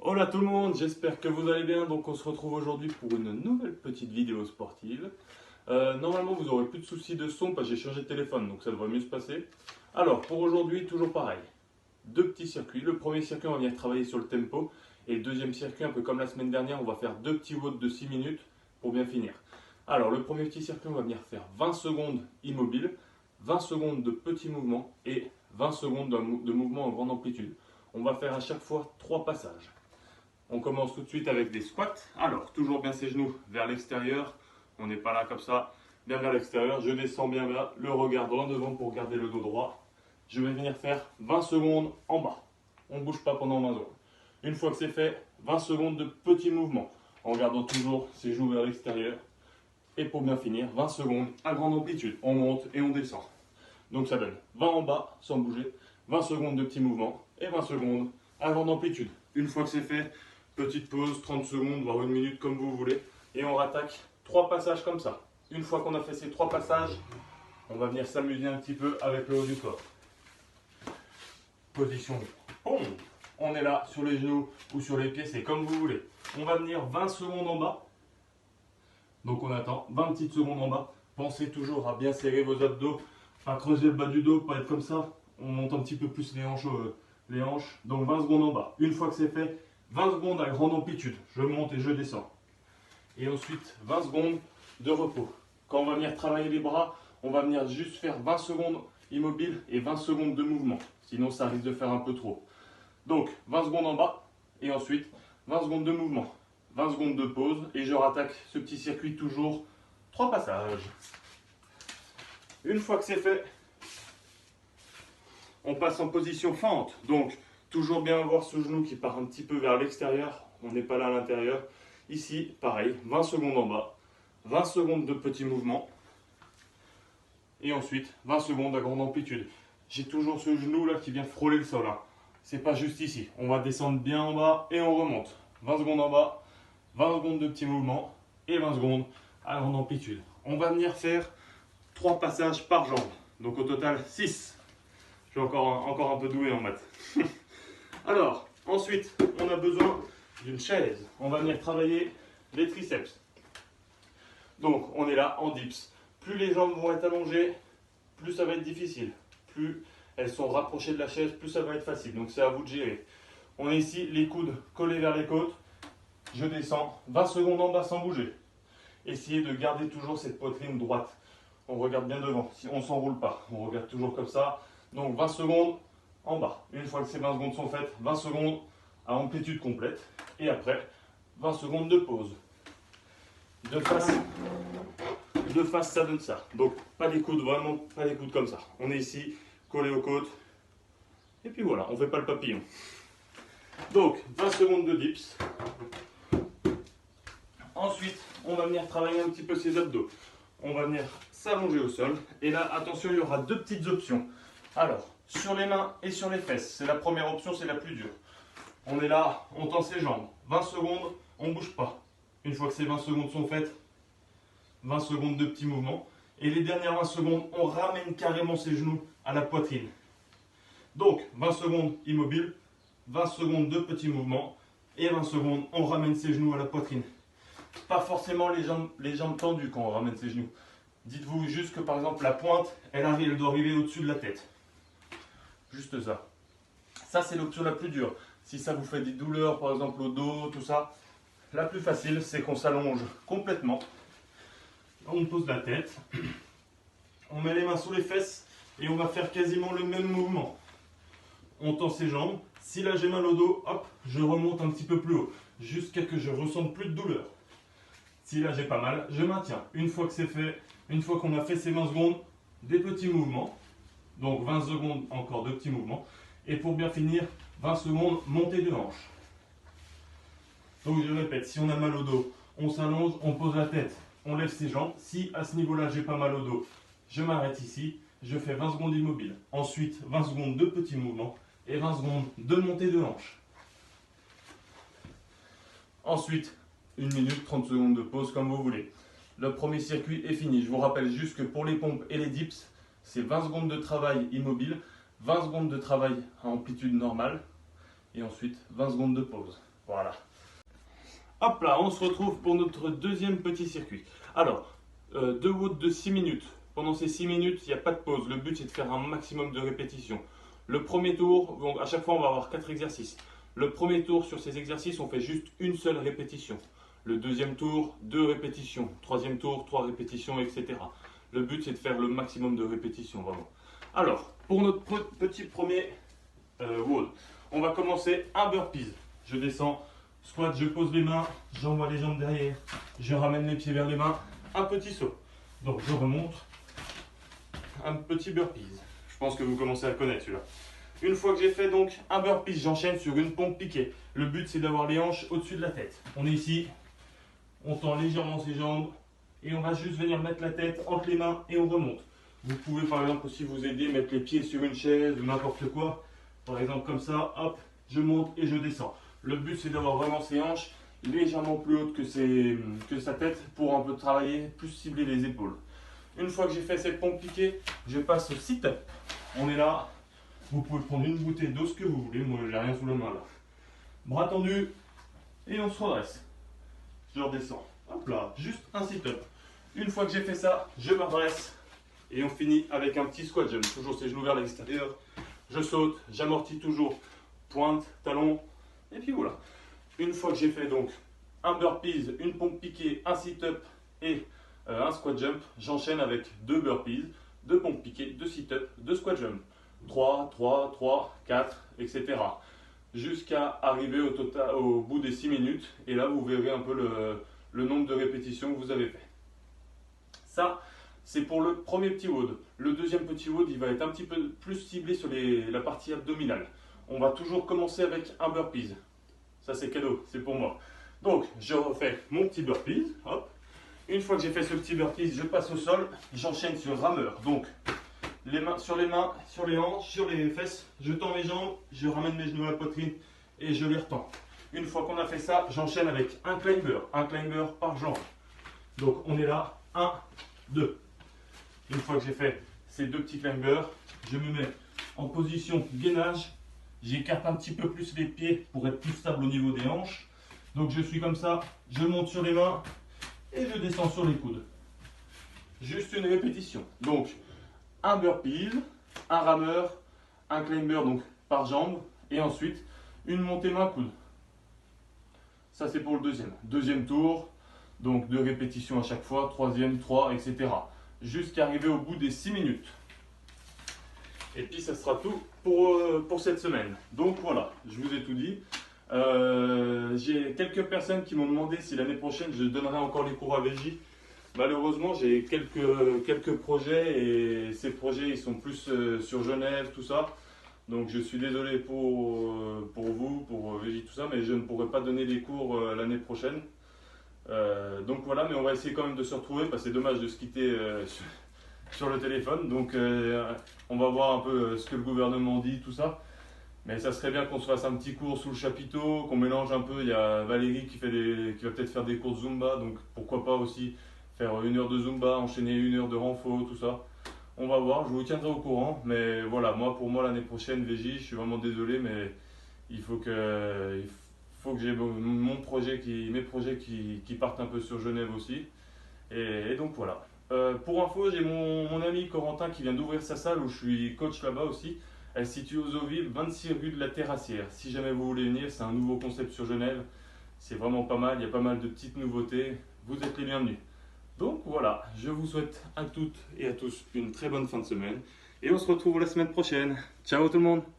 Hola tout le monde, j'espère que vous allez bien. Donc on se retrouve aujourd'hui pour une nouvelle petite vidéo sportive. Normalement vous n'aurez plus de soucis de son parce que j'ai changé de téléphone, donc ça devrait mieux se passer. Alors pour aujourd'hui, toujours pareil, deux petits circuits. Le premier circuit, on va venir travailler sur le tempo. Et le deuxième circuit, un peu comme la semaine dernière, on va faire deux petits WOD de 6 minutes pour bien finir. Alors le premier petit circuit, on va venir faire 20 secondes immobile, 20 secondes de petits mouvements et 20 secondes de mouvement en grande amplitude. On va faire à chaque fois 3 passages. On commence tout de suite avec des squats. Alors, toujours bien ses genoux vers l'extérieur. On n'est pas là comme ça, bien vers l'extérieur. Je descends bien là, le regard droit devant pour garder le dos droit. Je vais venir faire 20 secondes en bas. On ne bouge pas pendant 20 secondes. Une fois que c'est fait, 20 secondes de petits mouvements en gardant toujours ses genoux vers l'extérieur. Et pour bien finir, 20 secondes à grande amplitude. On monte et on descend. Donc ça donne 20 en bas sans bouger, 20 secondes de petits mouvements et 20 secondes à grande amplitude. Une fois que c'est fait, petite pause, 30 secondes, voire 1 minute comme vous voulez. Et on rattaque 3 passages comme ça. Une fois qu'on a fait ces 3 passages, on va venir s'amuser un petit peu avec le haut du corps. Position pompe. On est là sur les genoux ou sur les pieds, c'est comme vous voulez. On va venir 20 secondes en bas. Donc on attend 20 petites secondes en bas. Pensez toujours à bien serrer vos abdos, à creuser le bas du dos, pas être comme ça. On monte un petit peu plus les hanches. Donc 20 secondes en bas. Une fois que c'est fait, 20 secondes à grande amplitude. Je monte et je descends. Et ensuite, 20 secondes de repos. Quand on va venir travailler les bras, on va venir juste faire 20 secondes immobile et 20 secondes de mouvement. Sinon, ça risque de faire un peu trop. Donc, 20 secondes en bas et ensuite 20 secondes de mouvement. 20 secondes de pause et je rattaque ce petit circuit toujours 3 passages. Une fois que c'est fait, on passe en position fente. Donc, toujours bien avoir ce genou qui part un petit peu vers l'extérieur. On n'est pas là à l'intérieur. Ici, pareil, 20 secondes en bas. 20 secondes de petits mouvements. Et ensuite, 20 secondes à grande amplitude. J'ai toujours ce genou là qui vient frôler le sol. C'est pas juste ici. On va descendre bien en bas et on remonte. 20 secondes en bas, 20 secondes de petits mouvements et 20 secondes à grande amplitude. On va venir faire 3 passages par jambe. Donc au total 6. Je suis encore un peu doué en maths. Alors, ensuite, on a besoin d'une chaise. On va venir travailler les triceps. Donc, on est là en dips. Plus les jambes vont être allongées, plus ça va être difficile. Plus elles sont rapprochées de la chaise, plus ça va être facile. Donc, c'est à vous de gérer. On est ici, les coudes collés vers les côtes. Je descends 20 secondes en bas sans bouger. Essayez de garder toujours cette poitrine droite. On regarde bien devant. Si on ne s'enroule pas, on regarde toujours comme ça. Donc 20 secondes en bas. Une fois que ces 20 secondes sont faites, 20 secondes à amplitude complète. Et après, 20 secondes de pause. De face, ça donne ça. Donc pas les coudes, vraiment pas les coudes comme ça. On est ici, collé aux côtes. Et puis voilà, on ne fait pas le papillon. Donc 20 secondes de dips. Ensuite, on va venir travailler un petit peu ses abdos. On va venir s'allonger au sol. Et là, attention, il y aura 2 petites options. Alors, sur les mains et sur les fesses, c'est la première option, c'est la plus dure. On est là, on tend ses jambes. 20 secondes, on ne bouge pas. Une fois que ces 20 secondes sont faites, 20 secondes de petits mouvements. Et les dernières 20 secondes, on ramène carrément ses genoux à la poitrine. Donc, 20 secondes immobile, 20 secondes de petits mouvements. Et 20 secondes, on ramène ses genoux à la poitrine. Pas forcément les jambes tendues quand on ramène ses genoux. Dites-vous juste que par exemple la pointe, elle doit arriver au-dessus de la tête. Juste ça. Ça c'est l'option la plus dure. Si ça vous fait des douleurs par exemple au dos, tout ça, la plus facile c'est qu'on s'allonge complètement. On pose la tête. On met les mains sous les fesses et on va faire quasiment le même mouvement. On tend ses jambes. Si là j'ai mal au dos, hop, je remonte un petit peu plus haut. Jusqu'à que je ressente plus de douleur. Si là j'ai pas mal, je maintiens. Une fois que c'est fait, une fois qu'on a fait ces 20 secondes, des petits mouvements. Donc 20 secondes encore de petits mouvements. Et pour bien finir, 20 secondes montée de hanche. Donc je répète, si on a mal au dos, on s'allonge, on pose la tête, on lève ses jambes. Si à ce niveau-là j'ai pas mal au dos, je m'arrête ici, je fais 20 secondes immobile. Ensuite 20 secondes de petits mouvements et 20 secondes de montée de hanche. Ensuite, 1 minute, 30 secondes de pause comme vous voulez. Le premier circuit est fini. Je vous rappelle juste que pour les pompes et les dips, c'est 20 secondes de travail immobile, 20 secondes de travail à amplitude normale et ensuite 20 secondes de pause. Voilà. Hop là, on se retrouve pour notre deuxième petit circuit. Alors, 2 WOD de 6 minutes. Pendant ces 6 minutes, il n'y a pas de pause. Le but, c'est de faire un maximum de répétitions. Le premier tour, donc à chaque fois, on va avoir 4 exercices. Le premier tour, sur ces exercices, on fait juste une seule répétition. Le deuxième tour, 2 répétitions. Troisième tour, 3 répétitions, etc. Le but, c'est de faire le maximum de répétitions, vraiment. Alors, pour notre petit premier WOD, on va commencer un burpees. Je descends, squat, je pose les mains, j'envoie les jambes derrière, je ramène les pieds vers les mains, un petit saut. Donc, je remonte, un petit burpees. Je pense que vous commencez à le connaître celui-là. Une fois que j'ai fait donc un burpees, j'enchaîne sur une pompe piquée. Le but, c'est d'avoir les hanches au-dessus de la tête. On est ici, on tend légèrement ses jambes et on va juste venir mettre la tête entre les mains et on remonte. Vous pouvez par exemple aussi vous aider, mettre les pieds sur une chaise ou n'importe quoi. Par exemple comme ça, hop, je monte et je descends. Le but, c'est d'avoir vraiment ses hanches légèrement plus hautes que sa tête pour un peu travailler, plus cibler les épaules. Une fois que j'ai fait cette pompe piquée, je passe au sit-up. On est là, vous pouvez prendre une bouteille d'eau, ce que vous voulez, moi j'ai rien sous la main là. Bras tendus et on se redresse. Je redescends. Hop là, juste un sit-up. Une fois que j'ai fait ça, je me redresse et on finit avec un petit squat jump. Toujours ses genoux vers l'extérieur. Je saute, j'amortis toujours, pointe, talon, et puis voilà. Une fois que j'ai fait donc un burpees, une pompe piquée, un sit-up et un squat jump, j'enchaîne avec 2 burpees, 2 pompes piquées, 2 sit-up, 2 squat jump. 3, 3, 3, 4, etc. Jusqu'à arriver au bout des 6 minutes. Et là, vous verrez un peu le nombre de répétitions que vous avez fait. Ça, c'est pour le premier petit WOD. Le deuxième petit WOD, il va être un petit peu plus ciblé sur la partie abdominale. On va toujours commencer avec un burpees. Ça, c'est cadeau, c'est pour moi. Donc, je refais mon petit burpees. Hop. Une fois que j'ai fait ce petit burpees, je passe au sol. J'enchaîne sur rameur. Donc, les mains, sur les hanches, sur les fesses. Je tends mes jambes, je ramène mes genoux à la poitrine et je les retends. Une fois qu'on a fait ça, j'enchaîne avec un climber par jambe. Donc, on est là. 1, 2. Une fois que j'ai fait ces 2 petits climbers, je me mets en position gainage. J'écarte un petit peu plus les pieds pour être plus stable au niveau des hanches. Donc je suis comme ça, je monte sur les mains et je descends sur les coudes. Juste une répétition. Donc un burpee, un rameur, un climber donc par jambe et ensuite une montée main-coude. Ça c'est pour le deuxième. Deuxième tour, donc 2 répétitions à chaque fois, troisième, 3, etc. Jusqu'à arriver au bout des 6 minutes. Et puis ça sera tout pour cette semaine. Donc voilà, je vous ai tout dit. J'ai quelques personnes qui m'ont demandé si l'année prochaine je donnerai encore les cours à VJ. Malheureusement, j'ai quelques projets et ces projets ils sont plus sur Genève, tout ça. Donc je suis désolé pour vous, pour VJ, tout ça, mais je ne pourrai pas donner les cours l'année prochaine. Donc voilà, mais on va essayer quand même de se retrouver parce que c'est dommage de se quitter sur le téléphone. Donc on va voir un peu ce que le gouvernement dit, tout ça. Mais ça serait bien qu'on se fasse un petit cours sous le chapiteau, qu'on mélange un peu. Il y a Valérie qui va peut-être faire des cours de Zumba, donc pourquoi pas aussi faire 1 heure de Zumba, enchaîner 1 heure de renfo, tout ça. On va voir, je vous tiendrai au courant. Mais voilà, pour moi l'année prochaine, VJ, je suis vraiment désolé, mais il faut que j'ai mes projets qui partent un peu sur Genève aussi. Et donc voilà. Pour info, j'ai mon ami Corentin qui vient d'ouvrir sa salle où je suis coach là-bas aussi. Elle se situe aux Eaux-Vives, 26 rue de la Terrassière. Si jamais vous voulez venir, c'est un nouveau concept sur Genève. C'est vraiment pas mal, il y a pas mal de petites nouveautés. Vous êtes les bienvenus. Donc voilà, je vous souhaite à toutes et à tous une très bonne fin de semaine. Et on se retrouve la semaine prochaine. Ciao tout le monde!